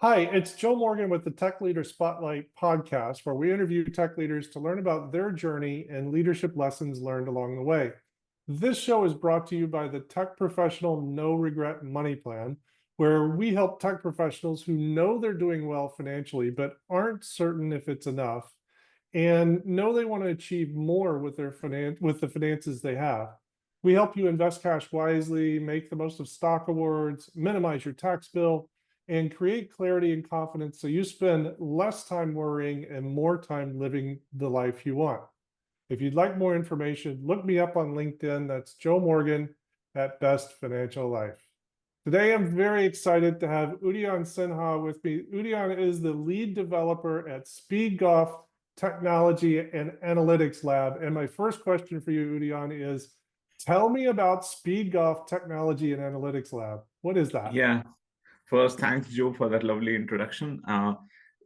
Hi, it's Joe Morgan with the Tech Leader Spotlight podcast, where we interview tech leaders to learn about their journey and leadership lessons learned along the way. This show is brought to you by the Tech Professional No Regret Money Plan, where we help tech professionals who know they're doing well financially, but aren't certain if it's enough, and know they want to achieve more with with the finances they have. We help you invest cash wisely, make the most of stock awards, minimize your tax bill, and create clarity and confidence so you spend less time worrying and more time living the life you want. If you'd like more information, look me up on LinkedIn. That's Joe Morgan at Best Financial Life. Today, I'm very excited to have Uddyan Sinha with me. Uddyan is the lead developer at Speed Golf Technology and Analytics Lab. And my first question for you, Uddyan, is tell me about Speed Golf Technology and Analytics Lab. What is that? Yeah, first, thanks, Joe, for that lovely introduction.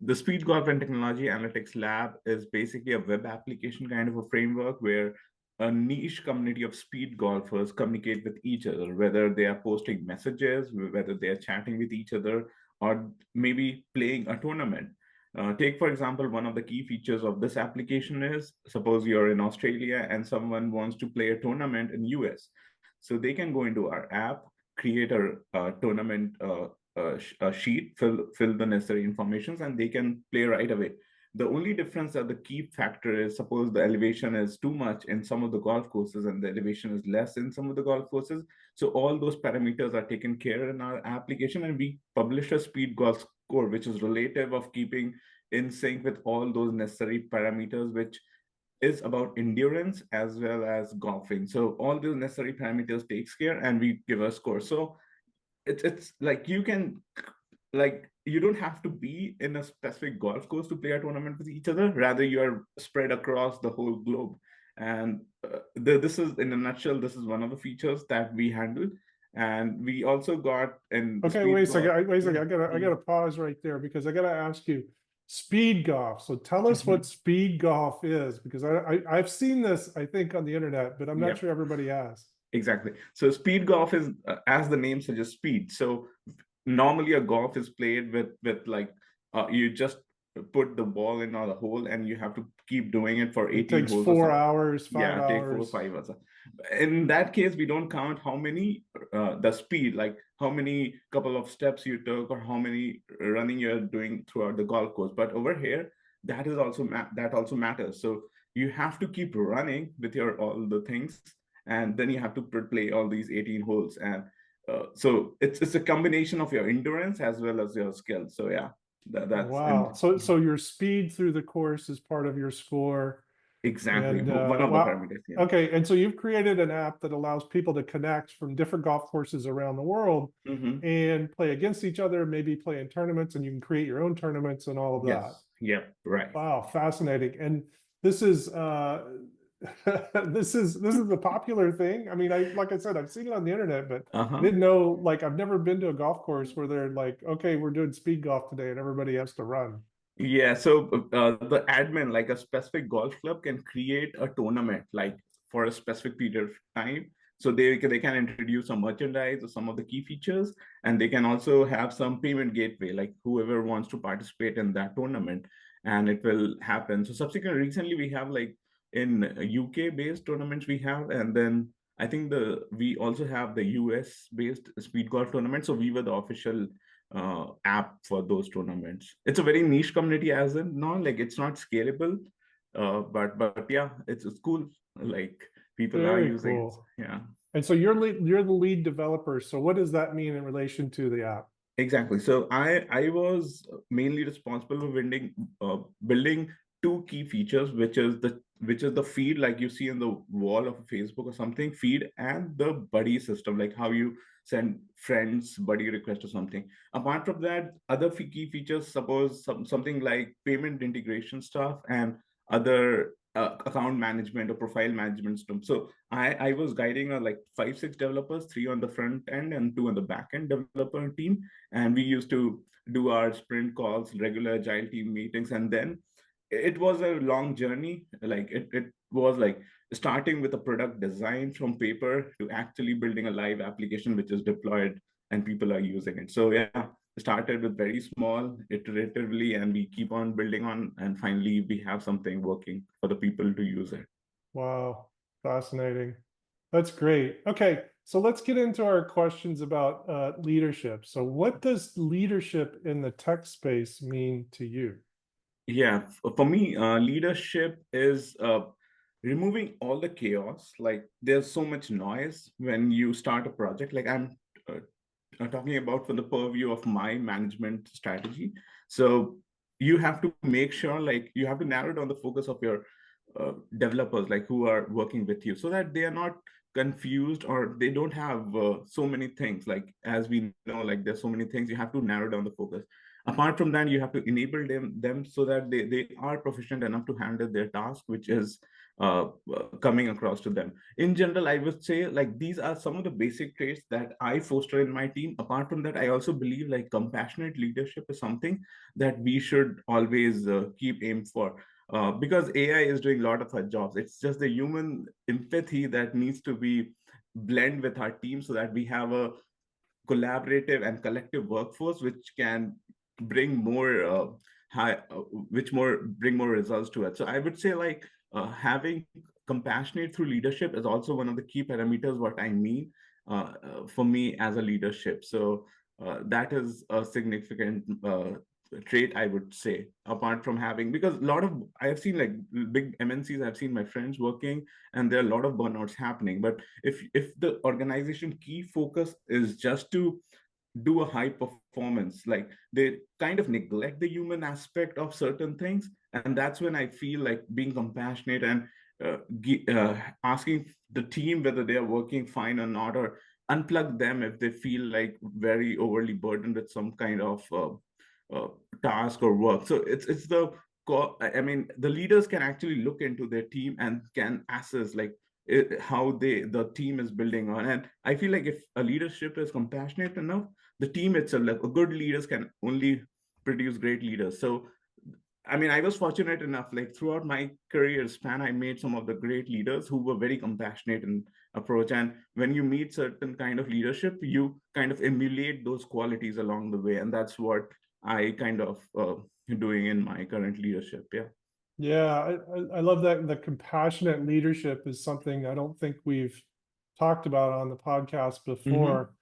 The Speed Golf and Technology Analytics Lab is basically a web application kind of a framework where a niche community of speed golfers communicate with each other, whether they are posting messages, whether they are chatting with each other, or maybe playing a tournament. Take, for example, one of the key features of this application is suppose you're in Australia and someone wants to play a tournament in US. So they can go into our app, create a tournament a sheet, fill the necessary informations, and they can play right away. The only difference that the key factor is suppose the elevation is too much in some of the golf courses and the elevation is less in some of the golf courses. So all those parameters are taken care in our application, and we publish a speed golf score, which is relative of keeping in sync with all those necessary parameters, which is about endurance as well as golfing. So all those necessary parameters takes care, and we give a score. So it's like you can, like, you don't have to be in a specific golf course to play a tournament with each other. Rather, you are spread across the whole globe. And this is, in a nutshell, this is one of the features that we handle. And we also got in the Okay, wait speed a second. golf. Wait a Yeah. second. I gotta pause right there because I gotta ask you, speed golf. So tell us Mhm. what speed golf is, because I've seen this, I think, on the internet, but I'm not Yeah. sure everybody has. Exactly. So speed golf is, as the name suggests, speed. So normally a golf is played with like you just put the ball in the hole and you have to keep doing it for It 18 takes holes or 4 hours, five yeah, take four or hours. 5 hours. In that case, we don't count how many the speed, like how many couple of steps you took or how many running you're doing throughout the golf course. But over here, that is also that also matters. So you have to keep running with your all the things, and then you have to play all these 18 holes. And so it's a combination of your endurance as well as your skill. So yeah, that's Wow. and So your speed through the course is part of your score. exactly And one of the wow. parameters. Yeah. Okay. And so you've created an app that allows people to connect from different golf courses around the world Hmm. and play against each other, maybe play in tournaments, and you can create your own tournaments and all of that. Yes. Yep. Right. Wow, fascinating. And this is this is a popular thing. I mean, like I said, I've seen it on the internet, but I Uh-huh. didn't know, like, I've never been to a golf course where they're like, okay, we're doing speed golf today and everybody has to run. Yeah, so the admin, like a specific golf club, can create a tournament like for a specific period of time. So they can introduce some merchandise or some of the key features, and they can also have some payment gateway, like whoever wants to participate in that tournament, and it will happen. So subsequently, recently we have like in UK based tournaments we have, and then I think the we also have the US based speed golf tournament. So we were the official app for those tournaments. It's a very niche community, as in no, like it's not scalable, but yeah, it's cool. Like people are Very using it. cool. Yeah, And so you're the lead developer. So what does that mean in relation to the app? exactly. So I was mainly responsible for building two key features, which is the feed, like you see in the wall of Facebook or something, feed, and the buddy system, like how you send friends buddy request or something. Apart from that, other key features, suppose something like payment integration stuff and other account management or profile management stuff. So I was guiding like 5 6 developers, three on the front end and two on the back end developer team, and we used to do our sprint calls, regular agile team meetings. And then it was a long journey. Like it was like starting with a product design from paper to actually building a live application which is deployed and people are using it. So yeah, started with very small, iteratively, and we keep on building on, and finally we have something working for the people to use it. Wow, fascinating. That's great. Okay, so let's get into our questions about leadership. So what does leadership in the tech space mean to you? Yeah, for me, leadership is removing all the chaos. Like there's so much noise when you start a project. Like I'm talking about from the purview of my management strategy. So you have to make sure, like you have to narrow down the focus of your developers, like who are working with you, so that they are not confused or they don't have so many things. Like as we know, like there's so many things, you have to narrow down the focus. Apart from that, you have to enable them so that they are proficient enough to handle their task, which is coming across to them. In general, I would say like these are some of the basic traits that I foster in my team. Apart from that, I also believe like compassionate leadership is something that we should always keep aim for, because AI is doing a lot of our jobs. It's just the human empathy that needs to be blend with our team so that we have a collaborative and collective workforce which can bring more high which more bring more results to it. So I would say like having compassionate through leadership is also one of the key parameters what I mean for me as a leadership. So that is a significant trait, I would say, apart from having, because a lot of I have seen like big MNCs, I've seen my friends working, and there are a lot of burnouts happening. But if the organization key focus is just to do a high performance, like they kind of neglect the human aspect of certain things, and that's when I feel like being compassionate and asking the team whether they are working fine or not, or unplug them if they feel like very overly burdened with some kind of uh, task or work. So it's the I mean, the leaders can actually look into their team and can assess like how the team is building on. And I feel like if a leadership is compassionate enough, the team itself, like a good leaders can only produce great leaders. So I mean, I was fortunate enough, like throughout my career span, I made some of the great leaders who were very compassionate in approach. And when you meet certain kind of leadership, you kind of emulate those qualities along the way. And that's what I kind of doing in my current leadership. Yeah. Yeah, I love that the compassionate leadership is something I don't think we've talked about on the podcast Mm-hmm. before.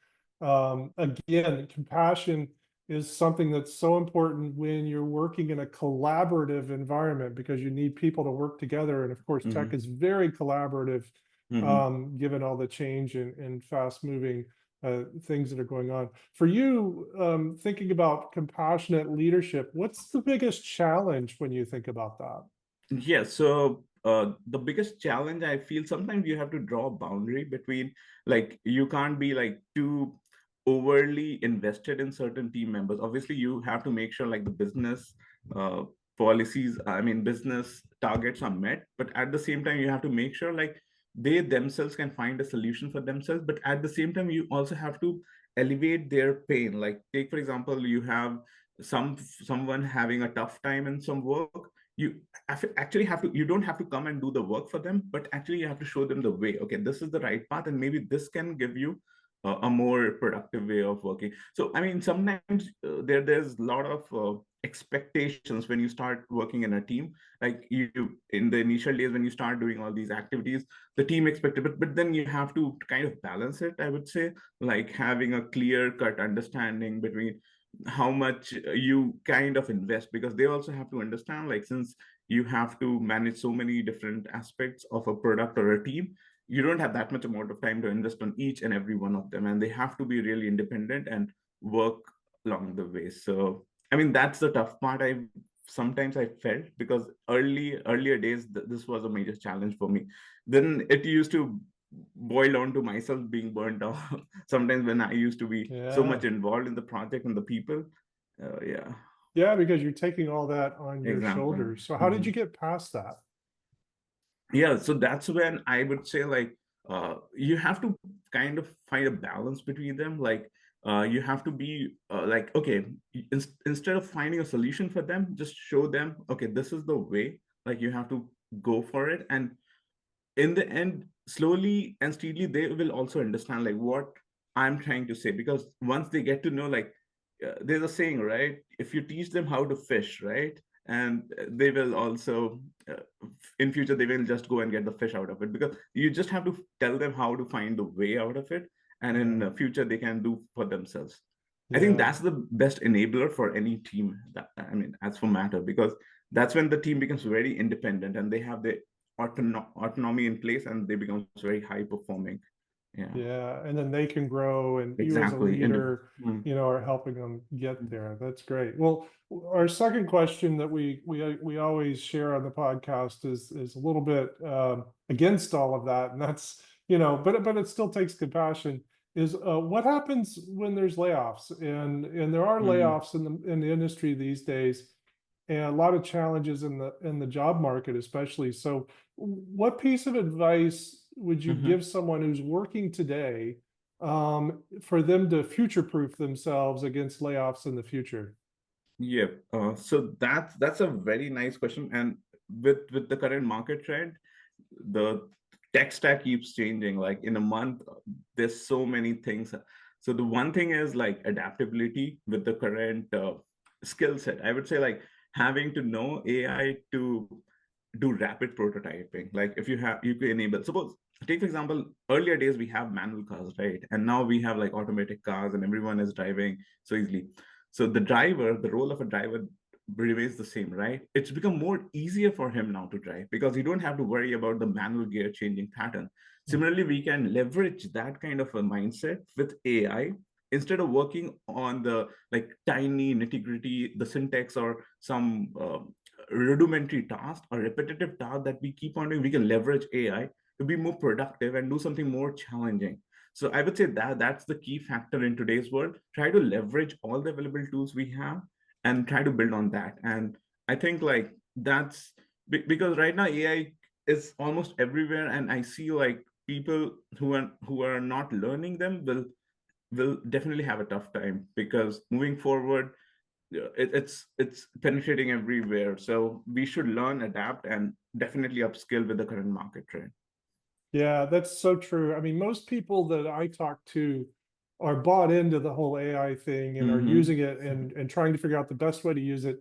Again, compassion is something that's so important when you're working in a collaborative environment, because you need people to work together. And of course, tech Mm-hmm. is very collaborative, Mm-hmm. given all the change and fast moving things that are going on. For you, thinking about compassionate leadership, what's the biggest challenge when you think about that? Yeah, so the biggest challenge I feel, sometimes you have to draw a boundary between, like you can't be like too overly invested in certain team members. Obviously, you have to make sure like the business uh, policies, I mean business targets are met, but at the same time you have to make sure like they themselves can find a solution for themselves. But at the same time, you also have to elevate their pain. Like take for example, you have someone having a tough time in some work, you actually have to, you don't have to come and do the work for them, but actually you have to show them the way. Okay, this is the right path, and maybe this can give you a more productive way of working. So I mean, sometimes there's a lot of expectations when you start working in a team. Like you in the initial days when you start doing all these activities, the team expected, but then you have to kind of balance it, I would say, like having a clear cut understanding between how much you kind of invest, because they also have to understand, like since you have to manage so many different aspects of a product or a team, you don't have that much amount of time to invest on each and every one of them, and they have to be really independent and work along the way. So I mean, that's the tough part. I sometimes I felt, because earlier days this was a major challenge for me. Then it used to boil down to myself being burnt out sometimes when I used to be so Yeah. much involved in the project and the people. Yeah, Yeah, because you're taking all that on your exactly. shoulders. So how did Mhm. you get past that? Yeah, so that's when I would say like you have to kind of find a balance between them. Like you have to be like, okay, instead of finding a solution for them, just show them, okay, this is the way, like you have to go for it. And in the end, slowly and steadily, they will also understand like what I'm trying to say, because once they get to know like there's a saying, right? If you teach them how to fish, right, and they will also in future they will just go and get the fish out of it, because you just have to tell them how to find the way out of it, and in Yeah. the future they can do for themselves. I think Yeah. that's the best enabler for any team, that I mean, as for matter, because that's when the team becomes very independent and they have the autonomy in place, and they become very high performing. Yeah, Yeah, and then they can grow, and you as a exactly. leader, Mm, are helping them get mm, there. That's great. Well, our second question that we always share on the podcast is a little bit against all of that, and that's but it still takes compassion. Is what happens when there's layoffs, and there are mm, layoffs in the industry these days, and a lot of challenges in the job market, especially. So, what piece of advice would you mhm. give someone who's working today for them to future-proof themselves against layoffs in the future? Yeah, so that's a very nice question, and with the current market trend, the tech stack keeps changing. Like in a month, there's so many things. So the one thing is like adaptability with the current skill set. I would say like having to know AI to do rapid prototyping. Like if you could enable, suppose, take for example, earlier days we have manual cars, right? And now we have like automatic cars and everyone is driving so easily. So the role of a driver remains the same, right? It's become more easier for him now to drive because you don't have to worry about the manual gear changing pattern. Similarly, we can leverage that kind of a mindset with AI instead of working on the like tiny nitty gritty, the syntax or some rudimentary task or repetitive task that we keep on doing. We can leverage AI to be more productive and do something more challenging. So I would say that that's the key factor in today's world. Try to leverage all the available tools we have and try to build on that. And I think like that's because right now AI is almost everywhere, and I see like people who are not learning them will definitely have a tough time, because moving forward, it's penetrating everywhere. So we should learn, adapt, and definitely upskill with the current market trend. Yeah, that's so true. I mean, most people that I talk to are bought into the whole AI thing and are Mm-hmm. using it and trying to figure out the best way to use it.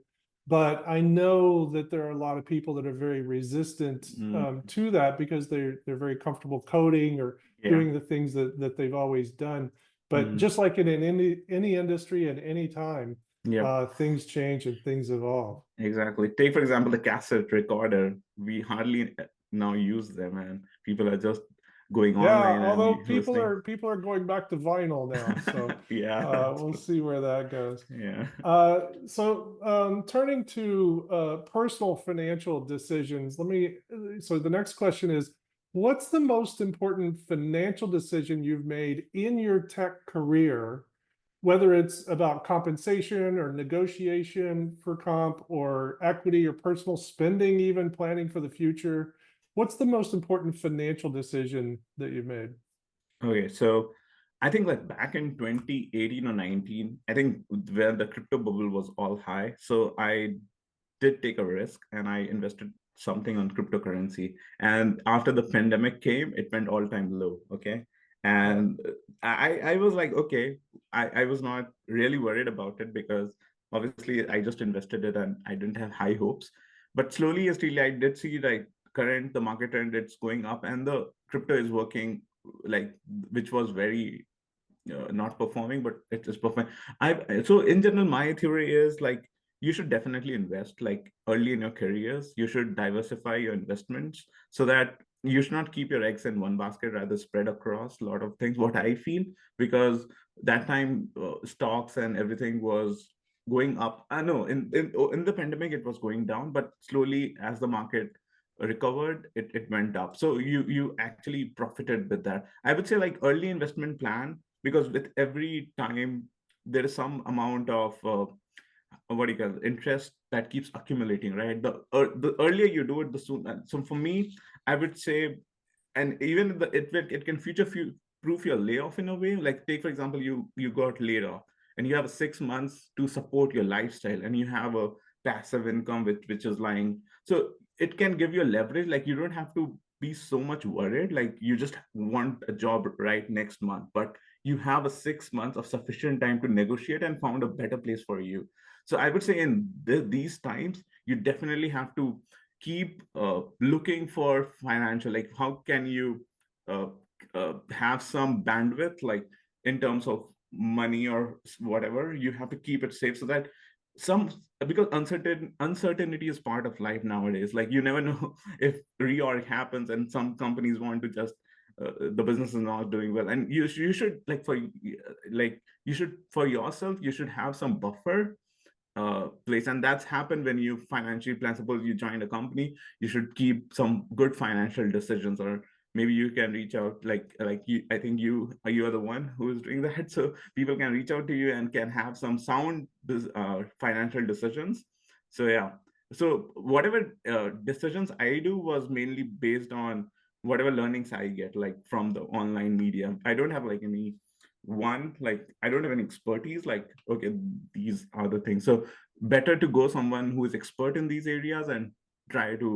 But I know that there are a lot of people that are very resistant Mm, to that because they're very comfortable coding or yeah. doing the things that they've always done. But Mm, just like in any industry at any time, yep. things change and things evolve. Exactly. Take for example the cassette recorder. We hardly now use them, and people are just going Yeah, online and although people listening. are people are going back to vinyl now, so Yeah, that's we'll true. see where that goes. Yeah. Turning to personal financial decisions, so the next question is, what's the most important financial decision you've made in your tech career, whether it's about compensation or negotiation for comp or equity or personal spending, even planning for the future? What's the most important financial decision that you've made? Okay, so I think like back in 2018 or 19, I think where the crypto bubble was all high. So I did take a risk and I invested something on cryptocurrency. And after the pandemic came, it went all time low. Okay. Yeah. And I was like, okay, I was not really worried about it because obviously I just invested it and I didn't have high hopes. But slowly, still, I did see like the market trend, it's going up and the crypto is working like, which was very not performing, but it is performing. So in general, my theory is like you should definitely invest like early in your careers. You should diversify your investments so that you should not keep your eggs in one basket, rather spread across a lot of things. What I feel, because that time stocks and everything was going up. I know in the pandemic it was going down, but slowly as the market recovered, it went up. So you actually profited with that. I would say like early investment plan, because with every time there is some amount of what do you call it, interest that keeps accumulating, right? The earlier you do it, the sooner. So for me, I would say, and even it can proof your layoff in a way. Like take for example, you got laid off and you have 6 months to support your lifestyle, and you have a passive income which is lying. So it can give you a leverage. Like you don't have to be so much worried. Like you just want a job right next month, but you have a 6 months of sufficient time to negotiate and found a better place for you. So I would say in these times, you definitely have to keep looking for financial, like how can you uh, have some bandwidth, like in terms of money or whatever. You have to keep it safe so that some, because uncertainty is part of life nowadays. Like you never know if reorg happens and some companies want to just the business is not doing well, and you should like for like you should for yourself you should have some buffer place, and that's happened when you financially plan. Suppose you join a company, you should keep some good financial decisions, or maybe you can reach out like you, I think you are the one who is doing that, so people can reach out to you and can have some sound financial decisions. So yeah, so whatever decisions I do was mainly based on whatever learnings I get, like from the online media. I don't have like any one, like I don't have any expertise like, okay, these are the things. So better to go someone who is expert in these areas and try to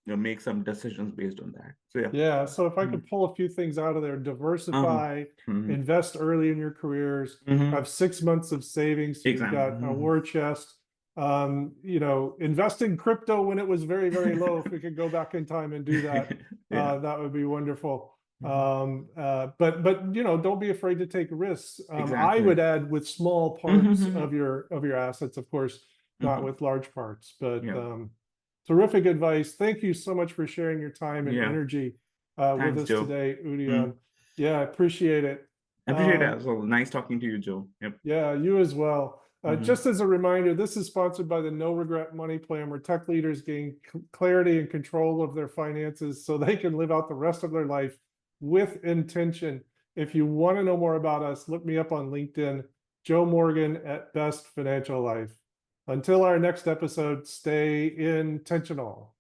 make some decisions based on that. So yeah. Yeah, so if I Mhm. could pull a few things out of there, Uh-huh. diversify, Mhm. invest early in your careers, Mhm. have 6 months of savings, so you've Exactly. got a war chest. Invest in crypto when it was very, very low. If we could go back in time and do that, Yeah. that would be wonderful. Mhm. But don't be afraid to take risks. I Exactly. would add with small parts Mhm. of your assets, of course, not Mhm. with large parts, but Yeah. terrific advice. Thank you so much for sharing your time and Yeah. energy with Thanks, us Joe. today, Uddyan. Mm. Yeah, I appreciate it. Appreciate it Um, as well. Nice talking to you, Joe. Yep. yeah, you as well. Mhm. Just as a reminder, this is sponsored by the No Regret Money Plan, where tech leaders gain clarity and control of their finances so they can live out the rest of their life with intention. If you want to know more about us, look me up on LinkedIn, Joe Morgan at Best Financial Life. Until our next episode, stay intentional.